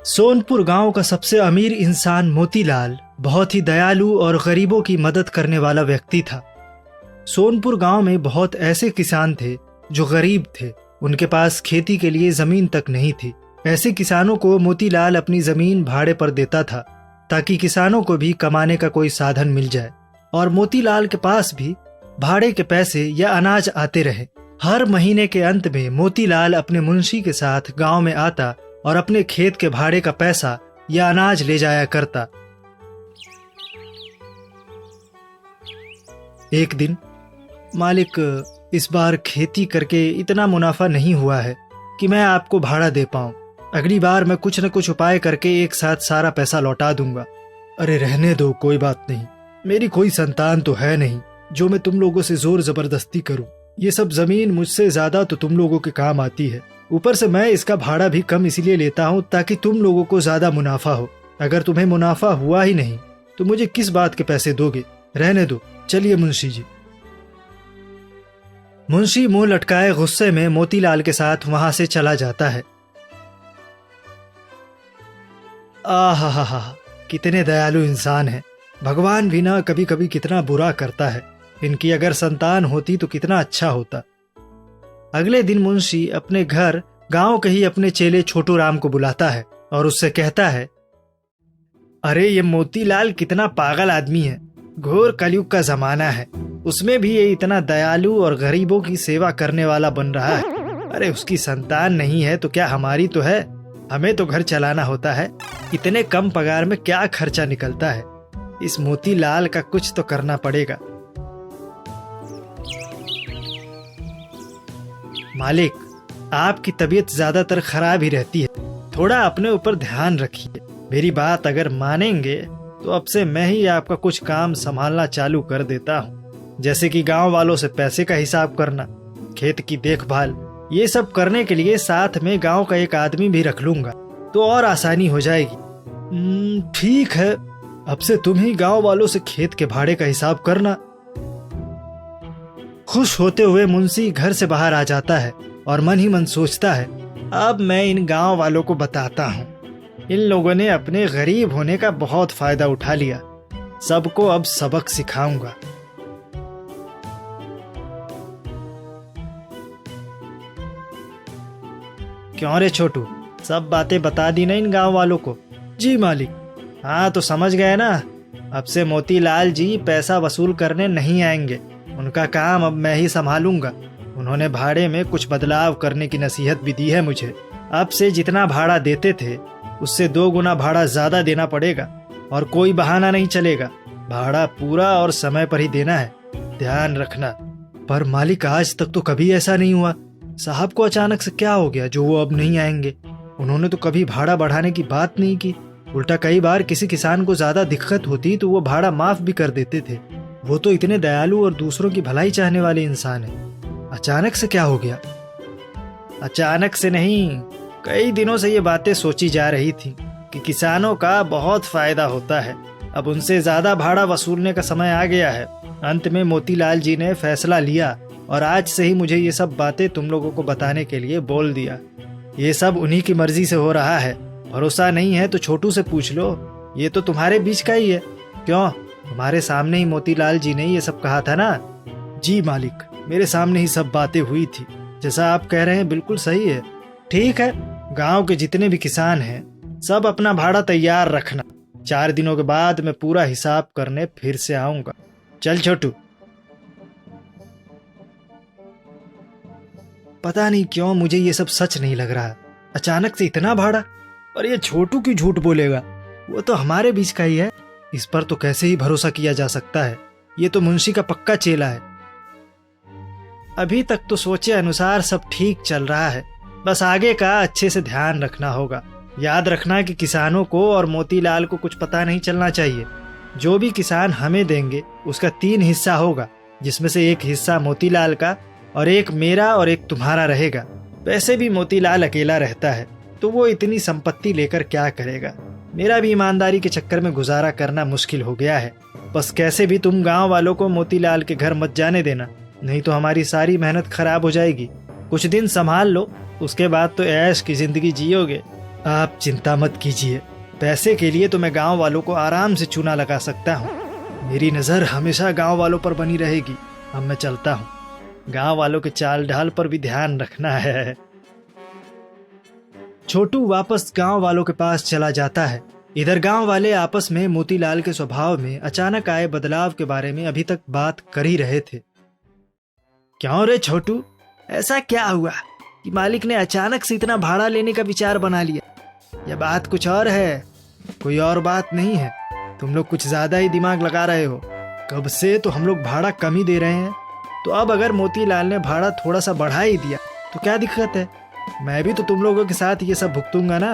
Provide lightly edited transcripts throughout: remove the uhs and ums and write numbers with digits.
सोनपुर गांव का सबसे अमीर इंसान मोतीलाल बहुत ही दयालु और गरीबों की मदद करने वाला व्यक्ति था। सोनपुर गांव में बहुत ऐसे किसान थे जो गरीब थे, उनके पास खेती के लिए जमीन तक नहीं थी। ऐसे किसानों को मोतीलाल अपनी जमीन भाड़े पर देता था ताकि किसानों को भी कमाने का कोई साधन मिल जाए और मोतीलाल के पास भी भाड़े के पैसे या अनाज आते रहे। हर महीने के अंत में मोतीलाल अपने मुंशी के साथ गांव में आता और अपने खेत के भाड़े का पैसा या अनाज ले जाया करता। एक दिन, मालिक, इस बार खेती करके इतना मुनाफा नहीं हुआ है कि मैं आपको भाड़ा दे पाऊं। अगली बार मैं कुछ न कुछ उपाय करके एक साथ सारा पैसा लौटा दूंगा। अरे रहने दो, कोई बात नहीं। मेरी कोई संतान तो है नहीं जो मैं तुम लोगों से जोर जबरदस्ती करूं। ये सब जमीन मुझसे ज्यादा तो तुम लोगों के काम आती है। ऊपर से मैं इसका भाड़ा भी कम इसलिए लेता हूँ ताकि तुम लोगों को ज्यादा मुनाफा हो। अगर तुम्हें मुनाफा हुआ ही नहीं तो मुझे किस बात के पैसे दोगे? रहने दो, चलिए मुंशी जी। मुंशी मुंह लटकाए गुस्से में मोतीलाल के साथ वहां से चला जाता है। आहा, कितने दयालु इंसान हैं। भगवान भी ना कभी कभी कितना बुरा करता है। इनकी अगर संतान होती तो कितना अच्छा होता। अगले दिन मुंशी अपने घर गांव के ही अपने चेले छोटू राम को बुलाता है और उससे कहता है, अरे ये मोतीलाल कितना पागल आदमी है। घोर कलयुग का जमाना है, उसमें भी ये इतना दयालु और गरीबों की सेवा करने वाला बन रहा है। अरे उसकी संतान नहीं है तो क्या हमारी तो है। हमें तो घर चलाना होता है। इतने कम पगार में क्या खर्चा निकलता है। इस मोतीलाल का कुछ तो करना पड़ेगा। मालिक, आपकी तबीयत ज्यादातर खराब ही रहती है, थोड़ा अपने ऊपर ध्यान रखिए। मेरी बात अगर मानेंगे तो अब से मैं ही आपका कुछ काम संभालना चालू कर देता हूँ, जैसे कि गांव वालों से पैसे का हिसाब करना, खेत की देखभाल। ये सब करने के लिए साथ में गांव का एक आदमी भी रख लूंगा तो और आसानी हो जाएगी। ठीक है, अब से तुम ही गांव वालों से खेत के भाड़े का हिसाब करना। खुश होते हुए मुंशी घर से बाहर आ जाता है और मन ही मन सोचता है, अब मैं इन गांव वालों को बताता हूँ। इन लोगों ने अपने गरीब होने का बहुत फायदा उठा लिया। सबको अब सबक सिखाऊंगा। क्यों रे छोटू, सब बातें बता दी ना इन गांव वालों को? जी मालिक। हाँ तो समझ गए ना, अब से मोतीलाल जी पैसा वसूल करने नहीं आएंगे। उनका काम अब मैं ही संभालूंगा। उन्होंने भाड़े में कुछ बदलाव करने की नसीहत भी दी है मुझे। अब से जितना भाड़ा देते थे उससे 2 गुना भाड़ा ज्यादा देना पड़ेगा और कोई बहाना नहीं चलेगा। भाड़ा पूरा और समय पर ही देना है, ध्यान रखना। पर मालिक, आज तक तो कभी ऐसा नहीं हुआ। साहब को अचानक से क्या हो गया जो वो अब नहीं आएंगे? उन्होंने तो कभी भाड़ा बढ़ाने की बात नहीं की। उल्टा कई बार किसी किसान को ज्यादा दिक्कत होती तो वो भाड़ा माफ भी कर देते थे। वो तो इतने दयालु और दूसरों की भलाई चाहने वाले इंसान है। अचानक से क्या हो गया? अचानक से नहीं, कई दिनों से ये बातें सोची जा रही थी कि किसानों का बहुत फायदा होता है। अब उनसे ज्यादा भाड़ा वसूलने का समय आ गया है। अंत में मोतीलाल जी ने फैसला लिया और आज से ही मुझे ये सब बातें तुम लोगों को बताने के लिए बोल दिया। ये सब उन्हीं की मर्जी से हो रहा है। भरोसा नहीं है तो छोटू से पूछ लो, ये तो तुम्हारे बीच का ही है। क्यों, तुम्हारे सामने ही मोतीलाल जी ने ये सब कहा था ना? जी मालिक, मेरे सामने ही सब बातें हुई थी। जैसा आप कह रहे हैं बिल्कुल सही है। ठीक है, गांव के जितने भी किसान हैं सब अपना भाड़ा तैयार रखना। 4 दिनों के बाद मैं पूरा हिसाब करने फिर से आऊंगा। चल छोटू। पता नहीं क्यों मुझे ये सब सच नहीं लग रहा। अचानक से इतना भाड़ा? और ये छोटू क्यों झूठ बोलेगा? वो तो हमारे बीच का ही है। इस पर तो कैसे ही भरोसा किया जा सकता है। ये तो मुंशी का पक्का चेला है। अभी तक तो सोचे अनुसार सब ठीक चल रहा है, बस आगे का अच्छे से ध्यान रखना होगा। याद रखना कि किसानों को और मोतीलाल को कुछ पता नहीं चलना चाहिए। जो भी किसान हमें देंगे उसका 3 हिस्सा होगा, जिसमें से एक हिस्सा मोतीलाल का और एक मेरा और एक तुम्हारा रहेगा। वैसे भी मोतीलाल अकेला रहता है तो वो इतनी संपत्ति लेकर क्या करेगा। मेरा भी ईमानदारी के चक्कर में गुजारा करना मुश्किल हो गया है। बस कैसे भी तुम गांव वालों को मोतीलाल के घर मत जाने देना, नहीं तो हमारी सारी मेहनत खराब हो जाएगी। कुछ दिन संभाल लो, उसके बाद तो ऐश की जिंदगी जियोगे। आप चिंता मत कीजिए, पैसे के लिए तो मैं गांव वालों को आराम से चूना लगा सकता हूँ। मेरी नज़र हमेशा गांव वालों पर बनी रहेगी। अब मैं चलता हूँ, गांव वालों के चाल ढाल पर भी ध्यान रखना है। छोटू वापस गांव वालों के पास चला जाता है। इधर गांव वाले आपस में मोतीलाल के स्वभाव में अचानक आए बदलाव के बारे में अभी तक बात कर ही रहे थे। क्यों रे छोटू, ऐसा क्या हुआ कि मालिक ने अचानक से इतना भाड़ा लेने का विचार बना लिया? यह बात कुछ और है, कोई और बात नहीं है। तुम लोग कुछ ज्यादा ही दिमाग लगा रहे हो। कब से तो हम लोग भाड़ा कम ही दे रहे हैं, तो अब अगर मोतीलाल ने भाड़ा थोड़ा सा बढ़ा ही दिया तो क्या दिक्कत है? मैं भी तो तुम लोगों के साथ ये सब भुगतूंगा ना।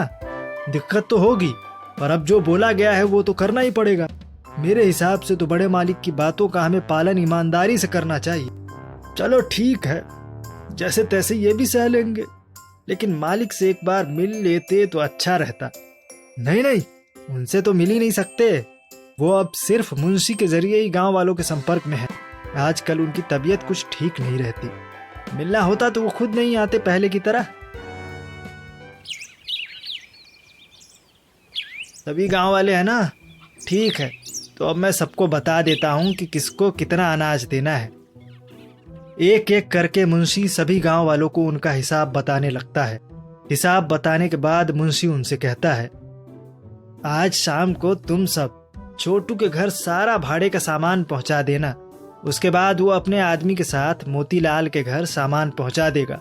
दिक्कत तो होगी, पर अब जो बोला गया है वो तो करना ही पड़ेगा। मेरे हिसाब से तो बड़े मालिक की बातों का हमें पालन ईमानदारी से करना चाहिए। चलो ठीक है, जैसे तैसे ये भी सह लेंगे, लेकिन मालिक से एक बार मिल लेते तो अच्छा रहता। नहीं नहीं, उनसे तो मिल ही नहीं सकते। वो अब सिर्फ मुंशी के जरिए ही गांव वालों के संपर्क में है। आजकल उनकी तबीयत कुछ ठीक नहीं रहती। मिलना होता तो वो खुद नहीं आते पहले की तरह। सभी गांव वाले हैं ना? ठीक है, तो अब मैं सबको बता देता हूँ कि किसको कितना अनाज देना है। एक एक करके मुंशी सभी गांव वालों को उनका हिसाब बताने लगता है। हिसाब बताने के बाद मुंशी उनसे कहता है, आज शाम को तुम सब छोटू के घर सारा भाड़े का सामान पहुंचा देना। उसके बाद वो अपने आदमी के साथ मोतीलाल के घर सामान पहुंचा देगा।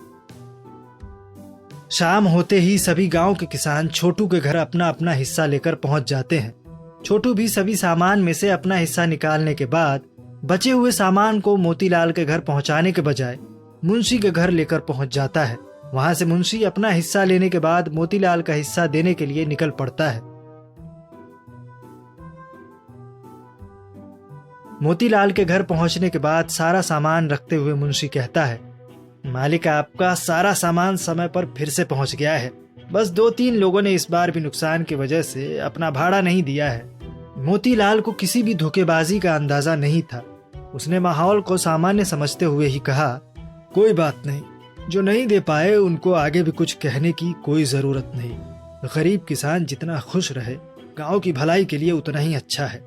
शाम होते ही सभी गांव के किसान छोटू के घर अपना अपना हिस्सा लेकर पहुंच जाते हैं। छोटू भी सभी सामान में से अपना हिस्सा निकालने के बाद बचे हुए सामान को मोतीलाल के घर पहुंचाने के बजाय मुंशी के घर लेकर पहुंच जाता है। वहां से मुंशी अपना हिस्सा लेने के बाद मोतीलाल का हिस्सा देने के लिए निकल पड़ता है। मोतीलाल के घर पहुंचने के बाद सारा सामान रखते हुए मुंशी कहता है, मालिक आपका सारा सामान समय पर फिर से पहुंच गया है। बस 2-3 लोगों ने इस बार भी नुकसान की वजह से अपना भाड़ा नहीं दिया है। मोतीलाल को किसी भी धोखेबाजी का अंदाजा नहीं था। उसने माहौल को सामान्य समझते हुए ही कहा, कोई बात नहीं, जो नहीं दे पाए उनको आगे भी कुछ कहने की कोई जरूरत नहीं। गरीब किसान जितना खुश रहे गांव की भलाई के लिए उतना ही अच्छा है।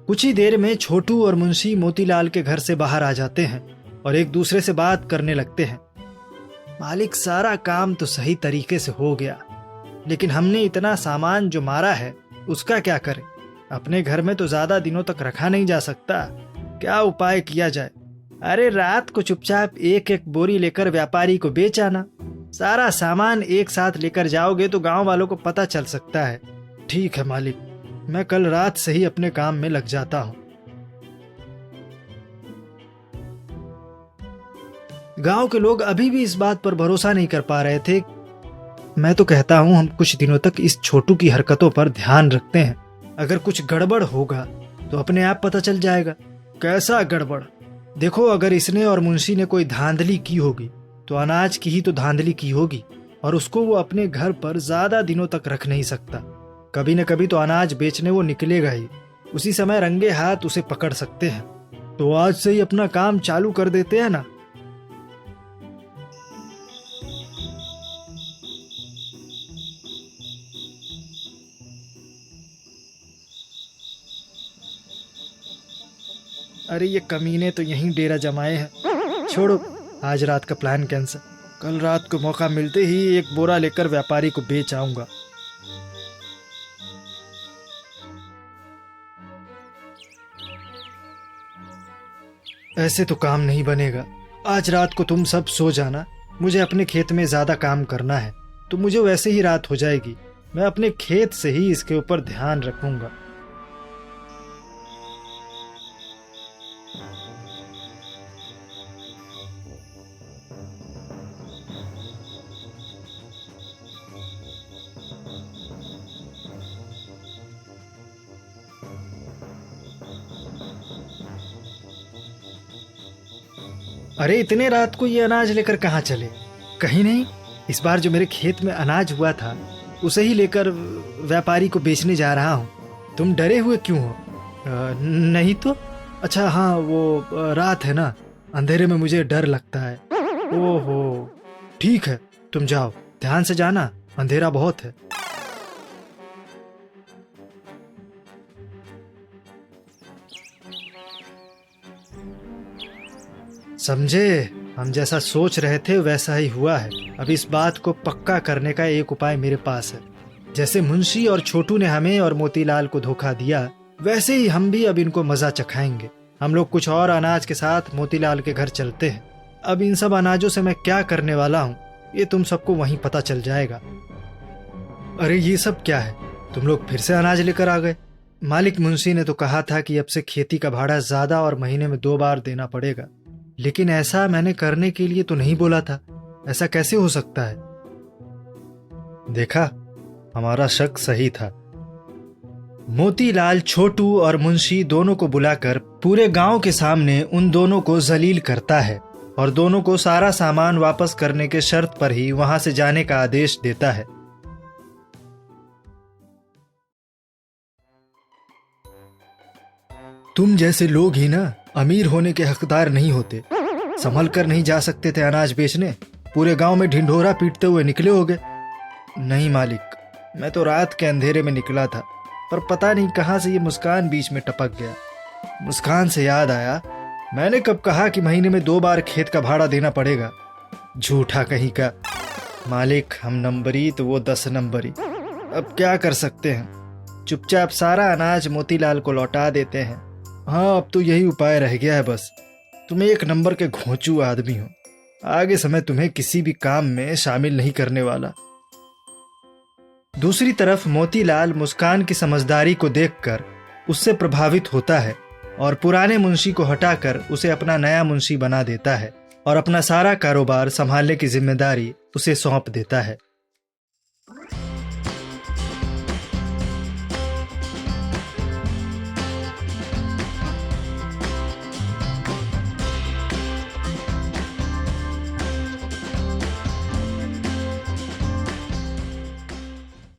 कुछ ही देर में छोटू और मुंशी मोतीलाल के घर से बाहर आ जाते हैं और एक दूसरे से बात करने लगते हैं। मालिक, सारा काम तो सही तरीके से हो गया, लेकिन हमने इतना सामान जो मारा है उसका क्या करें? अपने घर में तो ज्यादा दिनों तक रखा नहीं जा सकता। क्या उपाय किया जाए? अरे रात को चुपचाप एक एक बोरी लेकर व्यापारी को बेच आना। सारा सामान एक साथ लेकर जाओगे तो गांव वालों को पता चल सकता है। ठीक है मालिक, मैं कल रात से ही अपने काम में लग जाता हूँ। गांव के लोग अभी भी इस बात पर भरोसा नहीं कर पा रहे थे। मैं तो कहता हूं हम कुछ दिनों तक इस छोटू की हरकतों पर ध्यान रखते हैं। अगर कुछ गड़बड़ होगा तो अपने आप पता चल जाएगा। कैसा गड़बड़? देखो, अगर इसने और मुंशी ने कोई धांधली की होगी तो अनाज की ही तो धांधली की होगी, और उसको वो अपने घर पर ज्यादा दिनों तक रख नहीं सकता। कभी न कभी तो अनाज बेचने वो निकलेगा ही। उसी समय रंगे हाथ उसे पकड़ सकते हैं। तो आज से ही अपना काम चालू कर देते हैं ना। अरे ये कमीने तो यहीं डेरा जमाए हैं। छोड़ो, आज रात का प्लान कैंसिल। कल रात को मौका मिलते ही एक बोरा लेकर व्यापारी को बेच आऊंगा। ऐसे तो काम नहीं बनेगा। आज रात को तुम सब सो जाना, मुझे अपने खेत में ज्यादा काम करना है, तो मुझे वैसे ही रात हो जाएगी। मैं अपने खेत से ही इसके ऊपर ध्यान रखूंगा। अरे इतने रात को ये अनाज लेकर कहाँ चले? कहीं नहीं, इस बार जो मेरे खेत में अनाज हुआ था उसे ही लेकर व्यापारी को बेचने जा रहा हूँ। तुम डरे हुए क्यों हो? नहीं तो। अच्छा हाँ, वो रात है ना, अंधेरे में मुझे डर लगता है। ओहो, ठीक है, तुम जाओ, ध्यान से जाना, अंधेरा बहुत है। समझे, हम जैसा सोच रहे थे वैसा ही हुआ है। अब इस बात को पक्का करने का एक उपाय मेरे पास है। जैसे मुंशी और छोटू ने हमें और मोतीलाल को धोखा दिया, वैसे ही हम भी अब इनको मजा चखाएंगे। हम लोग कुछ और अनाज के साथ मोतीलाल के घर चलते हैं। अब इन सब अनाजों से मैं क्या करने वाला हूँ, ये तुम सबको वहीं पता चल जाएगा। अरे ये सब क्या है, तुम लोग फिर से अनाज लेकर आ गए? मालिक, मुंशी ने तो कहा था कि अब से खेती का भाड़ा ज्यादा और महीने में 2 बार देना पड़ेगा, लेकिन ऐसा मैंने करने के लिए तो नहीं बोला था। ऐसा कैसे हो सकता है? देखा, हमारा शक सही था। मोतीलाल छोटू और मुंशी दोनों को बुलाकर पूरे गांव के सामने उन दोनों को जलील करता है और दोनों को सारा सामान वापस करने के शर्त पर ही वहां से जाने का आदेश देता है। तुम जैसे लोग ही ना अमीर होने के हकदार नहीं होते। संभल कर नहीं जा सकते थे अनाज बेचने? पूरे गांव में ढिंढोरा पीटते हुए निकले होगे। नहीं मालिक, मैं तो रात के अंधेरे में निकला था, पर पता नहीं कहां से ये मुस्कान बीच में टपक गया। मुस्कान से याद आया, मैंने कब कहा कि महीने में 2 बार खेत का भाड़ा देना पड़ेगा? झूठा कहीं का। मालिक, हम नंबरी तो वो 10 नंबरी। अब क्या कर सकते हैं, चुपचाप सारा अनाज मोतीलाल को लौटा देते हैं। हाँ, अब तो यही उपाय रह गया है बस। तुम 1 नंबर के घोंचू आदमी हो। आगे समय तुम्हें किसी भी काम में शामिल नहीं करने वाला। दूसरी तरफ मोतीलाल मुस्कान की समझदारी को देखकर उससे प्रभावित होता है और पुराने मुंशी को हटाकर उसे अपना नया मुंशी बना देता है और अपना सारा कारोबार संभालने की जिम्मेदारी उसे सौंप देता है।